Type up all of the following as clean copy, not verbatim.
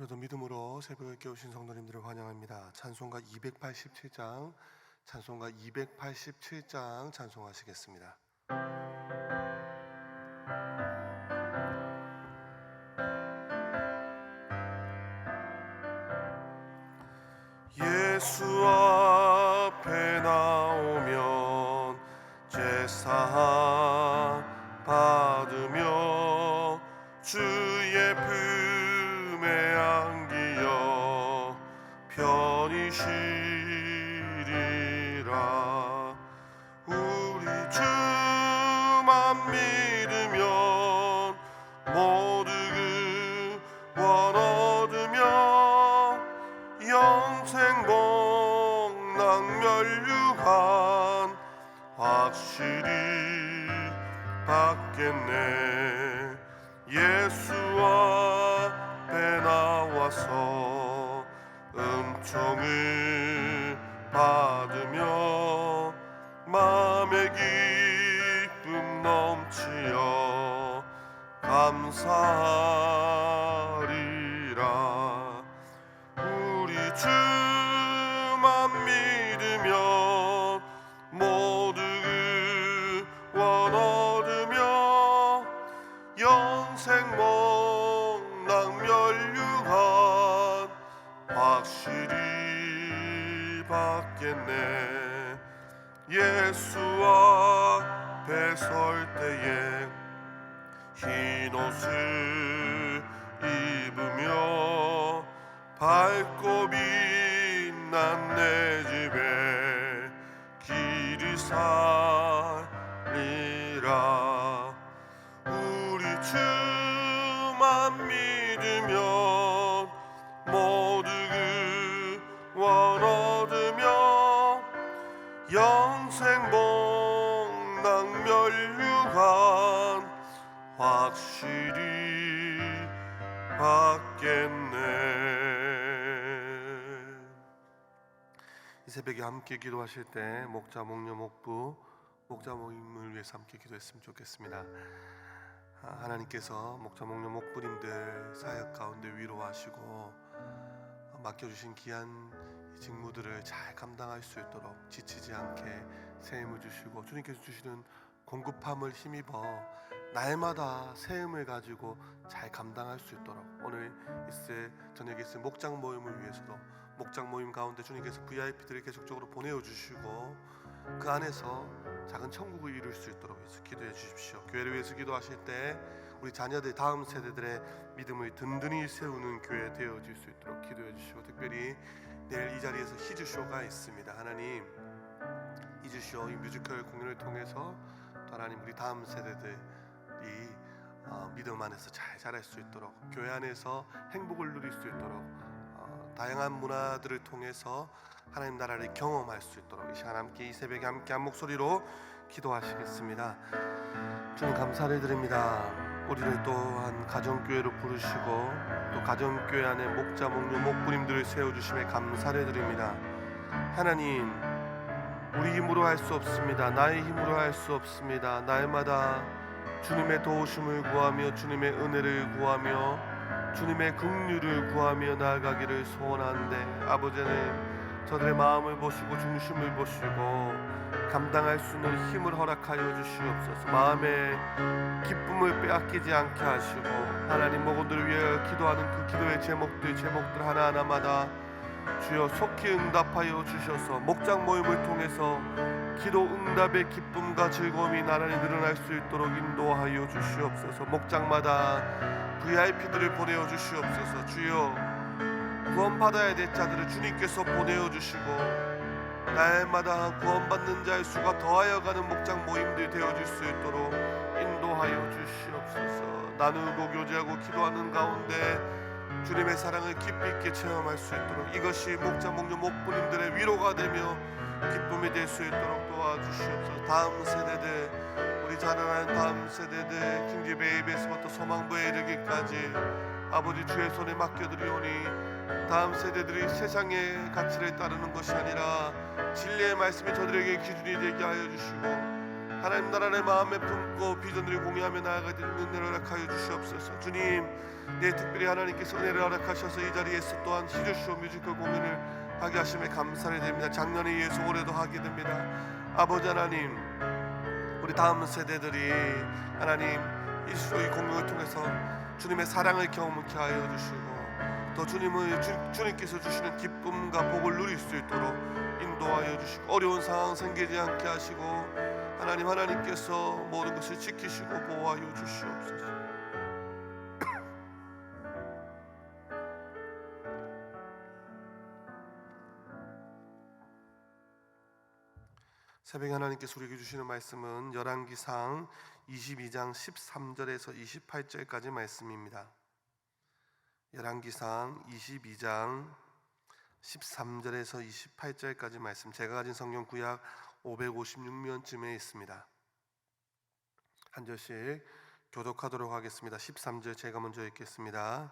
그래도 믿음으로 새벽에 깨우신 성도님들을 환영합니다. 찬송가 287장, 찬송가 287장 찬송하시겠습니다. 예수 앞에 나오면 제사 받으며 주의 품에 안기어 편히 쉬리라. 우리 주만 믿으면 모두 구원 얻으며 영생 복락면류관 확실히 받겠네. 예수 앞에 나와서 은총을 받으며 마음의 기쁨 넘치어 감사하리라. 우리 주만 믿으면 모두 구원 얻으며 영생 복락면류관 확실히 받겠네. 예수 앞에 설 때에 흰 옷을 입으며 밝고 빛난 내 집에 길이 살리라. 우리 주만 믿으면 모두 구원 얻으며 영생 복락면류관 확실히 받겠네. 이 새벽에 함께 기도하실 때 목자, 목녀, 목부, 목자 모임을 위해서 함께 기도했으면 좋겠습니다. 하나님께서 목자, 목녀, 목부님들 사역 가운데 위로하시고 맡겨주신 귀한 직무들을 잘 감당할 수 있도록 지치지 않게 새 힘을 주시고 주님께서 주시는 공급함을 힘입어 날마다 새 힘을 가지고 잘 감당할 수 있도록 오늘 있을 저녁에 있을 목장 모임을 위해서도 목장 모임 가운데 주님께서 VIP들을 계속적으로 보내어 주시고 그 안에서 작은 천국을 이룰 수 있도록 해서 기도해 주십시오. 교회를 위해서 기도하실 때 우리 자녀들 다음 세대들의 믿음을 든든히 세우는 교회 되어질 수 있도록 기도해 주시고 특별히 내일 이 자리에서 히즈쇼가 있습니다. 하나님 히즈쇼 이 뮤지컬 공연을 통해서 또 하나님 우리 다음 세대들이 믿음 안에서 잘 자랄 수 있도록 교회 안에서 행복을 누릴 수 있도록 다양한 문화들을 통해서 하나님 나라를 경험할 수 있도록 이 시간 함께 이 새벽에 함께 한 목소리로 기도하시겠습니다. 주님 감사를 드립니다. 우리를 또한 가정교회로 부르시고 또 가정교회 안에 목자, 목녀, 목부님들을 세워주심에 감사를 드립니다. 하나님 우리 힘으로 할 수 없습니다. 나의 힘으로 할 수 없습니다. 날마다 주님의 도우심을 구하며 주님의 은혜를 구하며 주님의 긍휼을 구하며 나아가기를 소원하는데 아버지는 저들의 마음을 보시고 중심을 보시고 감당할 수 있는 힘을 허락하여 주시옵소서. 마음의 기쁨을 빼앗기지 않게 하시고 하나님 모건들을 위해 기도하는 그 기도의 제목들 하나하나마다 주여 속히 응답하여 주셔서 목장 모임을 통해서 기도 응답의 기쁨과 즐거움이 나란히 늘어날 수 있도록 인도하여 주시옵소서. 목장마다 VIP들을 보내어 주시옵소서. 주여 구원받아야 될 자들을 주님께서 보내어 주시고 날마다 구원받는 자의 수가 더하여 가는 목장 모임들이 되어질 수 있도록 인도하여 주시옵소서. 나누고 교제하고 기도하는 가운데 주님의 사랑을 깊이 있게 체험할 수 있도록 이것이 목자, 목녀, 목부님들의 위로가 되며 기쁨이 될 수 있도록 도와주시옵소서. 다음 세대들 우리 자라나는 다음 세대들 킹지 베이비에서부터 소망부에 이르기까지 아버지 주의 손에 맡겨드리오니 다음 세대들이 세상의 가치를 따르는 것이 아니라 진리의 말씀이 저들에게 기준이 되게 하여 주시고 하나님 나라를 마음에 품고 비전을 공유하며 나아가게 되는 은혜를 허락하여 주시옵소서. 주님, 특별히 하나님께서 은혜를 허락하셔서 이 자리에서 또한 히즈쇼 뮤지컬 공연을 하게 하심에 감사를 드립니다. 작년에 이어서 올해도 하게 됩니다. 아버지 하나님, 우리 다음 세대들이 하나님 히즈쇼 이 공연을 통해서 주님의 사랑을 경험케 하여 주시고 또 주님께서 주시는 기쁨과 복을 누릴 수 있도록 인도하여 주시고 어려운 상황 생기지 않게 하시고 하나님께서 모든 것을 지키시고 보호하여 주시옵소서. 새벽에 하나님께서 우리에게 주시는 말씀은 열왕기상 22장 13절에서 28절까지 말씀입니다. 열왕기상 22장 13절에서 28절까지 말씀, 제가 가진 성경 구약 556면쯤에 있습니다. 한 절씩 교독하도록 하겠습니다. 13절 제가 먼저 읽겠습니다.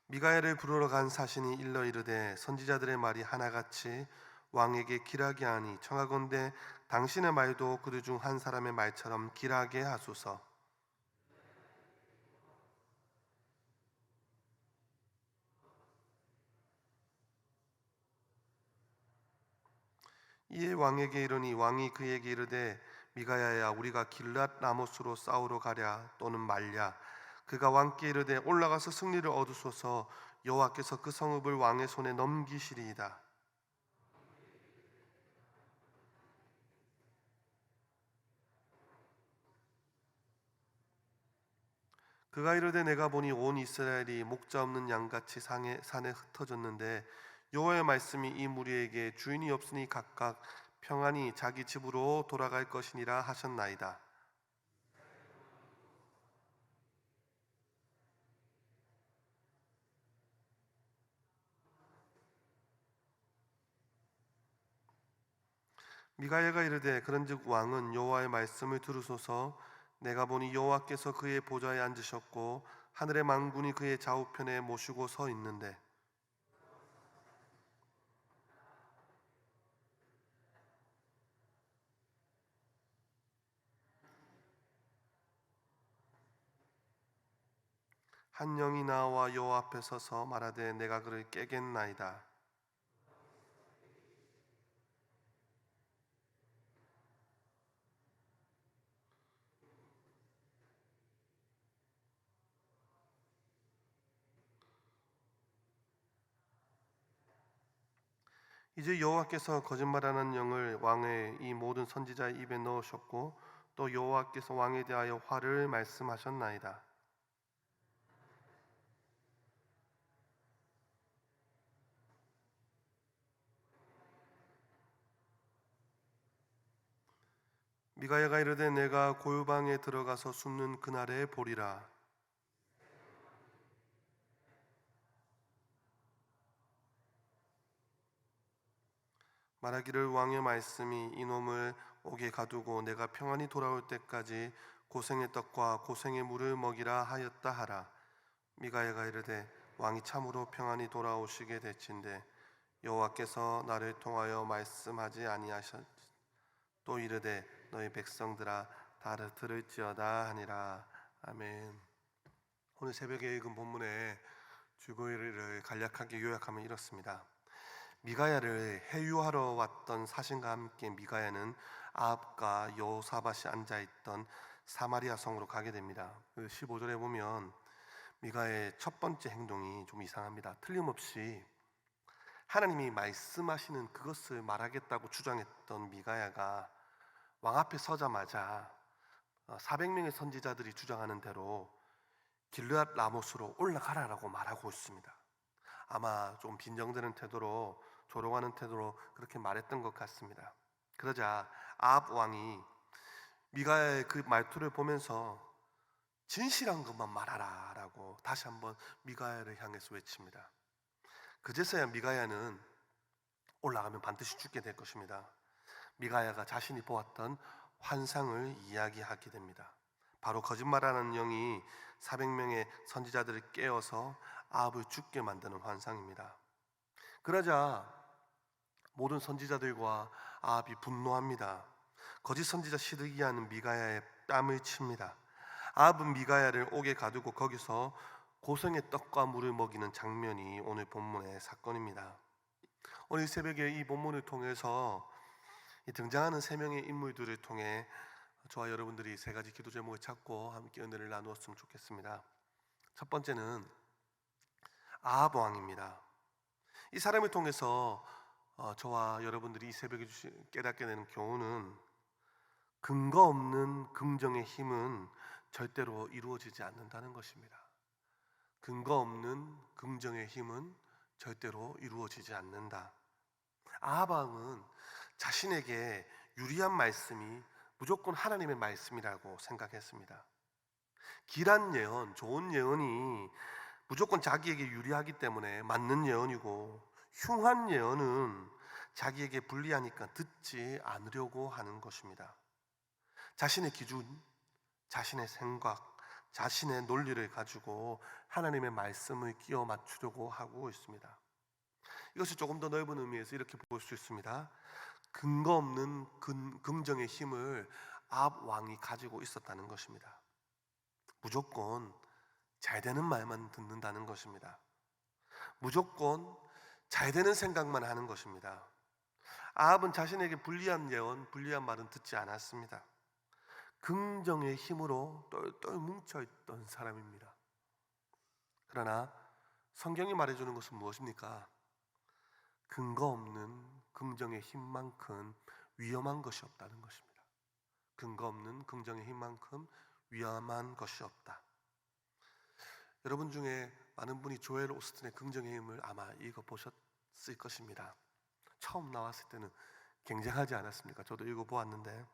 미가야를 부르러 간 사신이 일러 이르되 선지자들의 말이 하나같이 왕에게 길하게 하니 청하건대 당신의 말도 그들 중 한 사람의 말처럼 길하게 하소서. 이에 왕에게 이르니 왕이 그에게 이르되 미가야야, 우리가 길랏 라모스로 싸우러 가랴 또는 말랴. 그가 왕께 이르되 올라가서 승리를 얻으소서. 여호와께서 그 성읍을 왕의 손에 넘기시리이다. 그가 이르되 내가 보니 온 이스라엘이 목자 없는 양같이 산에 흩어졌는데 여호와의 말씀이 이 무리에게 주인이 없으니 각각 평안히 자기 집으로 돌아갈 것이니라 하셨나이다. 미가야가 이르되 그런즉 왕은 여호와의 말씀을 들으소서. 내가 보니 여호와께서 그의 보좌에 앉으셨고 하늘의 만군이 그의 좌우편에 모시고 서 있는데 한 영이 나와 여호와 앞에 서서 말하되 내가 그를 깨겠나이다. 이제 여호와께서 거짓말하는 영을 왕의 이 모든 선지자의 입에 넣으셨고 또 여호와께서 왕에 대하여 화를 말씀하셨나이다. 미가야가 이르되 내가 고유방에 들어가서 숨는 그날에 보리라. 말하기를 왕의 말씀이 이놈을 옥에 가두고 내가 평안히 돌아올 때까지 고생의 떡과 고생의 물을 먹이라 하였다 하라. 미가야가 이르되 왕이 참으로 평안히 돌아오시게 될진데 여호와께서 나를 통하여 말씀하지 아니하셨. 또 이르되 너희 백성들아 다 들을지어다 하니라. 아멘. 오늘 새벽에 읽은 본문의 주거를 간략하게 요약하면 이렇습니다. 미가야를 해유하러 왔던 사신과 함께 미가야는 아합과 여호사밧이 앉아있던 사마리아 성으로 가게 됩니다. 15절에 보면 미가야의 첫 번째 행동이 좀 이상합니다. 틀림없이 하나님이 말씀하시는 그것을 말하겠다고 주장했던 미가야가 왕 앞에 서자마자 400명의 선지자들이 주장하는 대로 길르앗 라모스로 올라가라라고 말하고 있습니다. 아마 좀 빈정대는 태도로, 조롱하는 태도로 그렇게 말했던 것 같습니다. 그러자 아합 왕이 미가야의 그 말투를 보면서 진실한 것만 말하라 라고 다시 한번 미가야를 향해서 외칩니다. 그제서야 미가야는 올라가면 반드시 죽게 될 것입니다. 미가야가 자신이 보았던 환상을 이야기하게 됩니다. 바로 거짓말하는 영이 400명의 선지자들을 깨어서 아합을 죽게 만드는 환상입니다. 그러자 모든 선지자들과 아합이 분노합니다. 거짓 선지자 시드기야는 미가야의 뺨을 칩니다. 아합은 미가야를 옥에 가두고 거기서 고성의 떡과 물을 먹이는 장면이 오늘 본문의 사건입니다. 오늘 새벽에 이 본문을 통해서 등장하는 세 명의 인물들을 통해 저와 여러분들이 세 가지 기도 제목을 찾고 함께 은혜를 나누었으면 좋겠습니다. 첫 번째는 아합 왕입니다. 이 사람을 통해서 저와 여러분들이 이 새벽에 깨닫게 되는 교훈은 근거 없는 긍정의 힘은 절대로 이루어지지 않는다는 것입니다. 근거 없는 긍정의 힘은 절대로 이루어지지 않는다. 아합 왕은 자신에게 유리한 말씀이 무조건 하나님의 말씀이라고 생각했습니다. 길한 예언, 좋은 예언이 무조건 자기에게 유리하기 때문에 맞는 예언이고, 흉한 예언은 자기에게 불리하니까 듣지 않으려고 하는 것입니다. 자신의 기준, 자신의 생각, 자신의 논리를 가지고 하나님의 말씀을 끼워 맞추려고 하고 있습니다. 이것을 조금 더 넓은 의미에서 이렇게 볼 수 있습니다. 근거 없는 긍정의 힘을 아합 왕이 가지고 있었다는 것입니다. 무조건 잘 되는 말만 듣는다는 것입니다. 무조건 잘 되는 생각만 하는 것입니다. 아합은 자신에게 불리한 예언, 불리한 말은 듣지 않았습니다. 긍정의 힘으로 똘똘 뭉쳐있던 사람입니다. 그러나 성경이 말해주는 것은 무엇입니까? 근거 없는 긍정의 힘만큼 위험한 것이 없다는 것입니다. 근거 없는 긍정의 힘만큼 위험한 것이 없다. 여러분 중에 많은 분이 조엘 오스틴의 긍정의 힘을 아마 읽어보셨을 것입니다. 처음 나왔을 때는 굉장하지 않았습니까? 저도 읽어보았는데,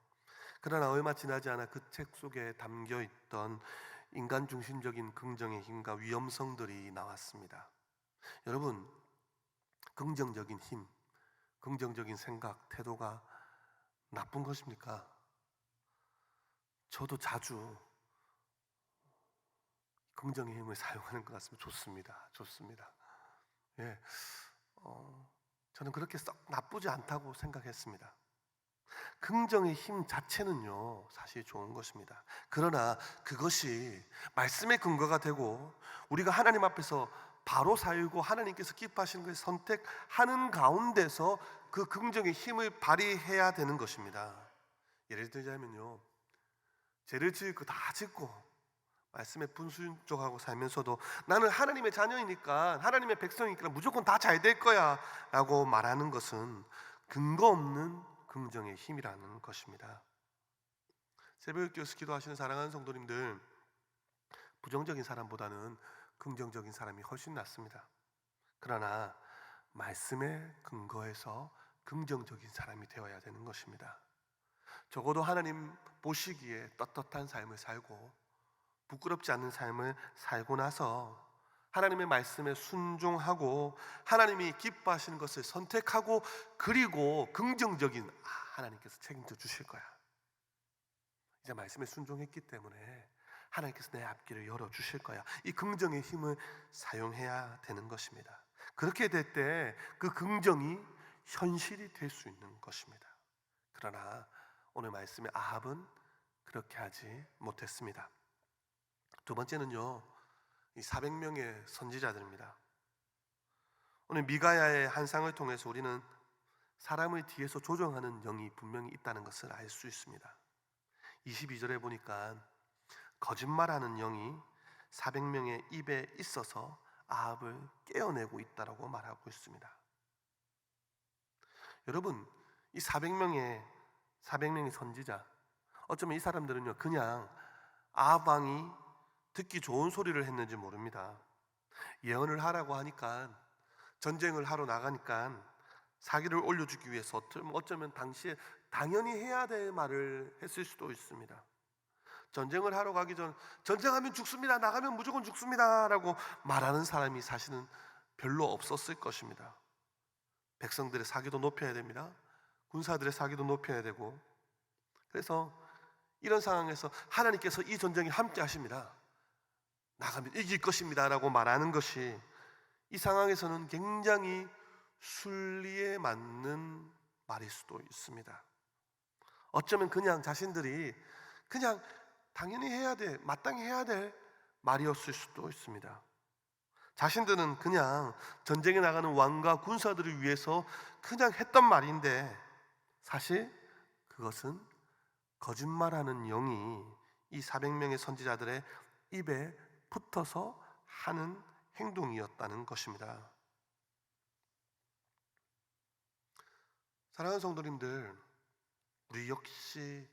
그러나 얼마 지나지 않아 그 책 속에 담겨있던 인간 중심적인 긍정의 힘과 위험성들이 나왔습니다. 여러분, 긍정적인 힘, 긍정적인 생각, 태도가 나쁜 것입니까? 저도 자주 긍정의 힘을 사용하는 것 같습니다. 좋습니다. 예, 저는 그렇게 썩 나쁘지 않다고 생각했습니다. 긍정의 힘 자체는요, 사실 좋은 것입니다. 그러나 그것이 말씀의 근거가 되고 우리가 하나님 앞에서 바로 살고 하나님께서 기뻐하시는 것을 선택하는 가운데서 그 긍정의 힘을 발휘해야 되는 것입니다. 예를 들자면요, 죄를 지을 거 다 짓고 말씀에 분순종하고 살면서도 나는 하나님의 자녀이니까, 하나님의 백성이니까 무조건 다 잘 될 거야 라고 말하는 것은 근거 없는 긍정의 힘이라는 것입니다. 새벽 기도에서 기도하시는 사랑하는 성도님들, 부정적인 사람보다는 긍정적인 사람이 훨씬 낫습니다. 그러나 말씀의 근거에서 긍정적인 사람이 되어야 되는 것입니다. 적어도 하나님 보시기에 떳떳한 삶을 살고 부끄럽지 않은 삶을 살고 나서 하나님의 말씀에 순종하고 하나님이 기뻐하시는 것을 선택하고, 그리고 긍정적인 하나님께서 책임져 주실 거야, 이제 말씀에 순종했기 때문에 하나님께서 내 앞길을 열어주실 거야, 이 긍정의 힘을 사용해야 되는 것입니다. 그렇게 될 때 그 긍정이 현실이 될 수 있는 것입니다. 그러나 오늘 말씀의 아합은 그렇게 하지 못했습니다. 두 번째는요, 이 400명의 선지자들입니다. 오늘 미가야의 한상을 통해서 우리는 사람을 뒤에서 조종하는 영이 분명히 있다는 것을 알 수 있습니다. 22절에 보니까 거짓말하는 영이 400명의 입에 있어서 아합을 깨어내고 있다고 말하고 있습니다. 여러분, 이 400명의 선지자, 어쩌면 이 사람들은요, 그냥 아합 왕이 듣기 좋은 소리를 했는지 모릅니다. 예언을 하라고 하니까, 전쟁을 하러 나가니까 사기를 올려주기 위해서 어쩌면 당시에 당연히 해야 될 말을 했을 수도 있습니다. 전쟁을 하러 가기 전 전쟁하면 죽습니다, 나가면 무조건 죽습니다 라고 말하는 사람이 사실은 별로 없었을 것입니다. 백성들의 사기도 높여야 됩니다. 군사들의 사기도 높여야 되고, 그래서 이런 상황에서 하나님께서 이 전쟁에 함께 하십니다, 나가면 이길 것입니다 라고 말하는 것이 이 상황에서는 굉장히 순리에 맞는 말일 수도 있습니다. 어쩌면 그냥 자신들이 그냥 당연히 해야 돼, 마땅히 해야 될 말이었을 수도 있습니다. 자신들은 그냥 전쟁에 나가는 왕과 군사들을 위해서 그냥 했던 말인데, 사실 그것은 거짓말하는 영이 이 400명의 선지자들의 입에 붙어서 하는 행동이었다는 것입니다. 사랑하는 성도님들, 우리 역시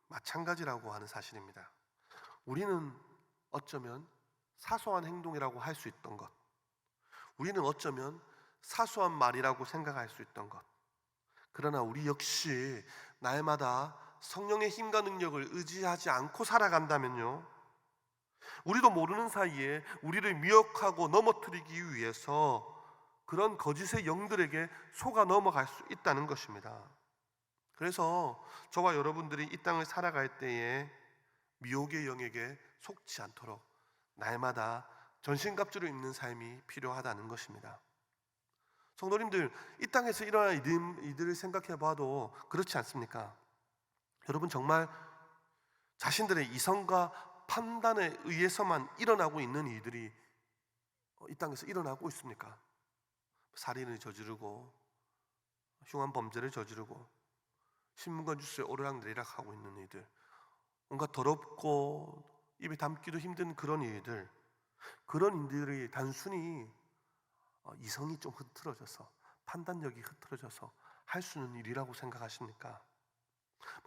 마찬가지라고 하는 사실입니다. 우리는 어쩌면 사소한 행동이라고 할 수 있던 것, 우리는 어쩌면 사소한 말이라고 생각할 수 있던 것, 그러나 우리 역시 날마다 성령의 힘과 능력을 의지하지 않고 살아간다면요, 우리도 모르는 사이에 우리를 미혹하고 넘어뜨리기 위해서 그런 거짓의 영들에게 속아 넘어갈 수 있다는 것입니다. 그래서 저와 여러분들이 이 땅을 살아갈 때에 미혹의 영에게 속지 않도록 날마다 전신갑주를 입는 삶이 필요하다는 것입니다. 성도님들, 이 땅에서 일어난 이들을 생각해 봐도 그렇지 않습니까? 여러분, 정말 자신들의 이성과 판단에 의해서만 일어나고 있는 일들이 이 땅에서 일어나고 있습니까? 살인을 저지르고 흉한 범죄를 저지르고 신문과 뉴스에 오르락내리락 하고 있는 일들, 뭔가 더럽고 입에 담기도 힘든 그런 일들, 그런 일들이 단순히 이성이 좀 흐트러져서, 판단력이 흐트러져서 할 수 있는 일이라고 생각하십니까?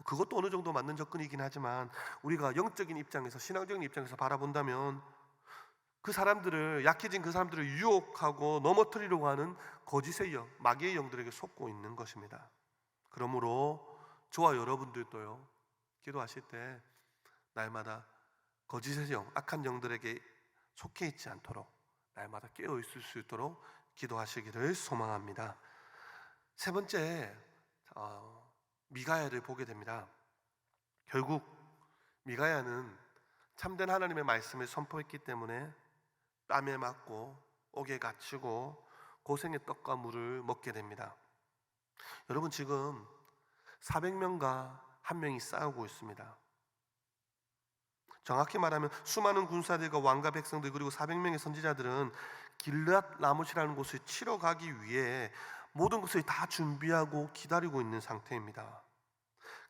그것도 어느 정도 맞는 접근이긴 하지만, 우리가 영적인 입장에서, 신앙적인 입장에서 바라본다면 그 사람들을, 약해진 그 사람들을 유혹하고 넘어뜨리려고 하는 거짓의 영, 마귀의 영들에게 속고 있는 것입니다. 그러므로 저와 여러분들도요, 기도하실 때 날마다 거짓의 영, 악한 영들에게 속해 있지 않도록 날마다 깨어 있을 수 있도록 기도하시기를 소망합니다. 세 번째, 미가야를 보게 됩니다. 결국 미가야는 참된 하나님의 말씀을 선포했기 때문에 뺨에 맞고 옥에 갇히고 고생의 떡과 물을 먹게 됩니다. 여러분, 지금 400명과 한 명이 싸우고 있습니다. 정확히 말하면 수많은 군사들과 왕과 백성들, 그리고 400명의 선지자들은 길르앗 라못이라는 곳을 치러 가기 위해 모든 것을 다 준비하고 기다리고 있는 상태입니다.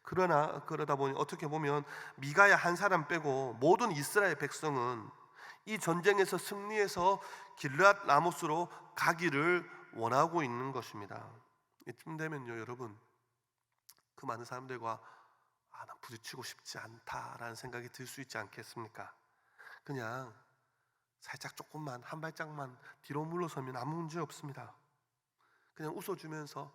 그러다 보니 어떻게 보면 미가야 한 사람 빼고 모든 이스라엘 백성은 이 전쟁에서 승리해서 길르앗 라못으로 가기를 원하고 있는 것입니다. 이쯤 되면요, 여러분, 그 많은 사람들과 난 부딪히고 싶지 않다라는 생각이 들 수 있지 않겠습니까? 그냥 살짝 조금만, 한 발짝만 뒤로 물러서면 아무 문제 없습니다. 그냥 웃어주면서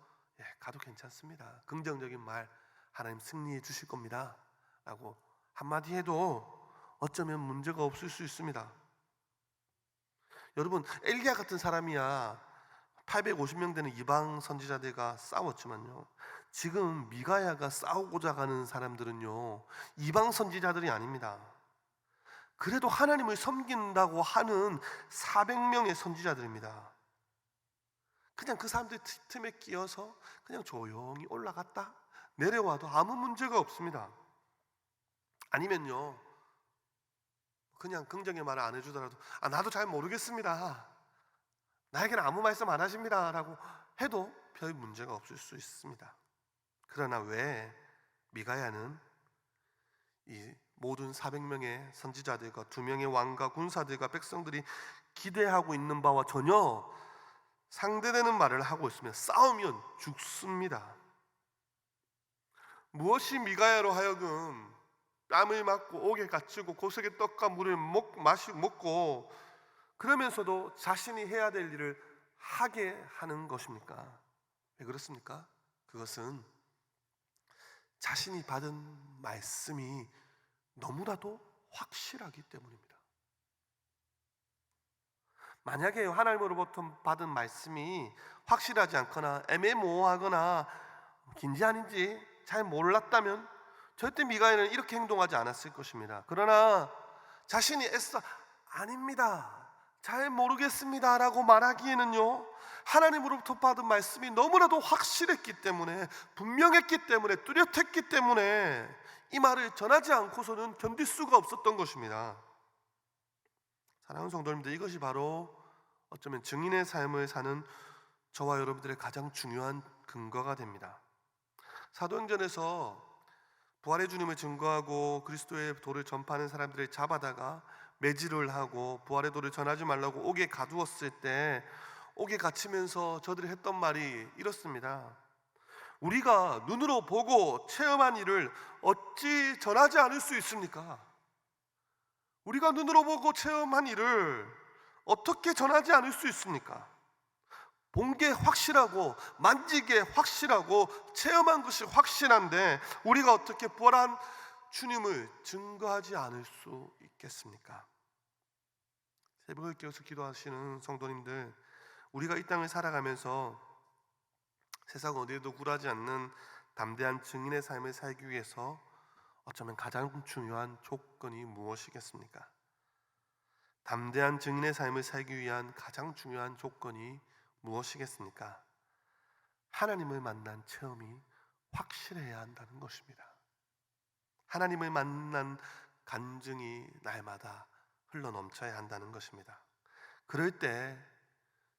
가도 괜찮습니다, 긍정적인 말, 하나님 승리해 주실 겁니다 라고 한마디 해도 어쩌면 문제가 없을 수 있습니다. 여러분, 엘리야 같은 사람이야 850명 되는 이방 선지자들과 싸웠지만요, 지금 미가야가 싸우고자 하는 사람들은요, 이방 선지자들이 아닙니다. 그래도 하나님을 섬긴다고 하는 400명의 선지자들입니다. 그냥 그 사람들 틈에 끼어서 그냥 조용히 올라갔다 내려와도 아무 문제가 없습니다. 아니면요, 그냥 긍정의 말을 안 해주더라도 나도 잘 모르겠습니다, 나에게는 아무 말씀 안 하십니다 라고 해도 별 문제가 없을 수 있습니다. 그러나 왜 미가야는 이 모든 400명의 선지자들과 2명의 왕과 군사들과 백성들이 기대하고 있는 바와 전혀 상대되는 말을 하고 있으면 싸우면 죽습니다. 무엇이 미가야로 하여금 뺨을 맞고 옥에 갇히고 고색의 떡과 물을 먹고 그러면서도 자신이 해야 될 일을 하게 하는 것입니까? 왜 그렇습니까? 그것은 자신이 받은 말씀이 너무나도 확실하기 때문입니다. 만약에 하나님으로부터 받은 말씀이 확실하지 않거나 애매모호하거나 긴지 아닌지 잘 몰랐다면 절대 미가야는 이렇게 행동하지 않았을 것입니다. 그러나 자신이 애써 아닙니다, 잘 모르겠습니다라고 말하기에는요, 하나님으로부터 받은 말씀이 너무나도 확실했기 때문에, 분명했기 때문에, 뚜렷했기 때문에 이 말을 전하지 않고서는 견딜 수가 없었던 것입니다. 사랑하는 성도님들, 이것이 바로 어쩌면 증인의 삶을 사는 저와 여러분들의 가장 중요한 근거가 됩니다. 사도행전에서 부활의 주님을 증거하고 그리스도의 도를 전파하는 사람들을 잡아다가 매질을 하고 부활의 도를 전하지 말라고 옥에 가두었을 때, 옥에 갇히면서 저들이 했던 말이 이렇습니다. 우리가 눈으로 보고 체험한 일을 어찌 전하지 않을 수 있습니까? 우리가 눈으로 보고 체험한 일을 어떻게 전하지 않을 수 있습니까? 본 게 확실하고 만진 게 확실하고 체험한 것이 확실한데 우리가 어떻게 부활한 주님을 증거하지 않을 수 있겠습니까? 새벽을 깨워서 기도하시는 성도님들, 우리가 이 땅을 살아가면서 세상 어디에도 굴하지 않는 담대한 증인의 삶을 살기 위해서 어쩌면 가장 중요한 조건이 무엇이겠습니까? 담대한 증인의 삶을 살기 위한 가장 중요한 조건이 무엇이겠습니까? 하나님을 만난 체험이 확실해야 한다는 것입니다. 하나님을 만난 간증이 날마다 흘러넘쳐야 한다는 것입니다. 그럴 때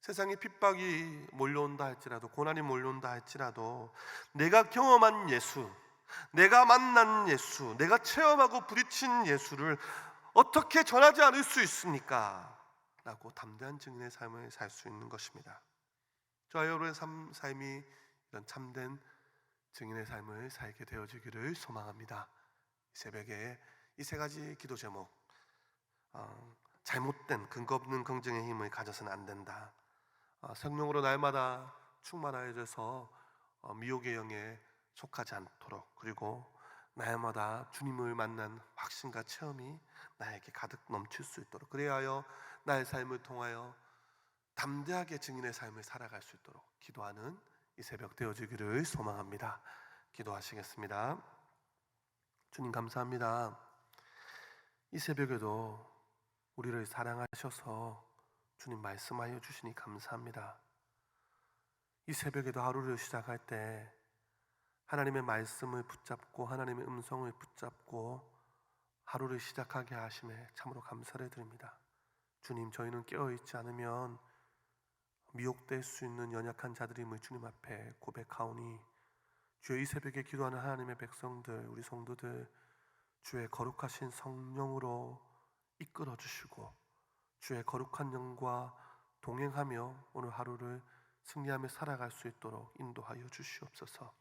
세상에 핍박이 몰려온다 할지라도, 고난이 몰려온다 할지라도, 내가 경험한 예수, 내가 만난 예수, 내가 체험하고 부딪힌 예수를 어떻게 전하지 않을 수 있습니까? 라고 담대한 증인의 삶을 살 수 있는 것입니다. 저와 여러분의 삶이 이런 참된 증인의 삶을 살게 되어지기를 소망합니다. 새벽에 이 세 가지 기도 제목, 잘못된 근거 없는 긍정의 힘을 가져서는 안 된다. 성령으로 날마다 충만하여져서 미혹의 영에 속하지 않도록, 그리고 날마다 주님을 만난 확신과 체험이 나에게 가득 넘칠 수 있도록, 그래야 나의 삶을 통하여 담대하게 증인의 삶을 살아갈 수 있도록 기도하는 이 새벽 되어지기를 소망합니다. 기도하시겠습니다. 주님 감사합니다. 이 새벽에도 우리를 사랑하셔서 주님 말씀하여 주시니 감사합니다. 이 새벽에도 하루를 시작할 때 하나님의 말씀을 붙잡고 하나님의 음성을 붙잡고 하루를 시작하게 하심에 참으로 감사를 드립니다. 주님, 저희는 깨어있지 않으면 미혹될 수 있는 연약한 자들임을 주님 앞에 고백하오니, 주여, 이 새벽에 기도하는 하나님의 백성들, 우리 성도들, 주의 거룩하신 성령으로 이끌어 주시고 주의 거룩한 영과 동행하며 오늘 하루를 승리하며 살아갈 수 있도록 인도하여 주시옵소서.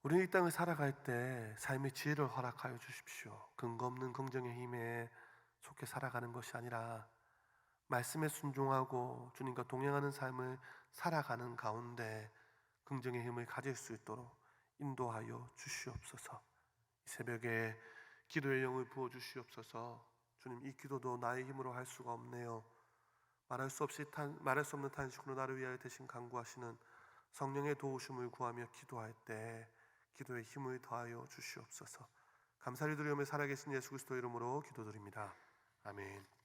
우리는 이 땅을 살아갈 때 삶의 지혜를 허락하여 주십시오. 근거 없는 긍정의 힘에 속해 살아가는 것이 아니라 말씀에 순종하고 주님과 동행하는 삶을 살아가는 가운데 긍정의 힘을 가질 수 있도록 인도하여 주시옵소서. 이 새벽에 기도의 영을 부어 주시옵소서. 주님, 이 기도도 나의 힘으로 할 수가 없네요. 말할 수 없는 탄식으로 나를 위하여 대신 간구하시는 성령의 도우심을 구하며 기도할 때 기도의 힘을 더하여 주시옵소서. 감사를 드리며 살아계신 예수 그리스도 이름으로 기도드립니다. 아멘.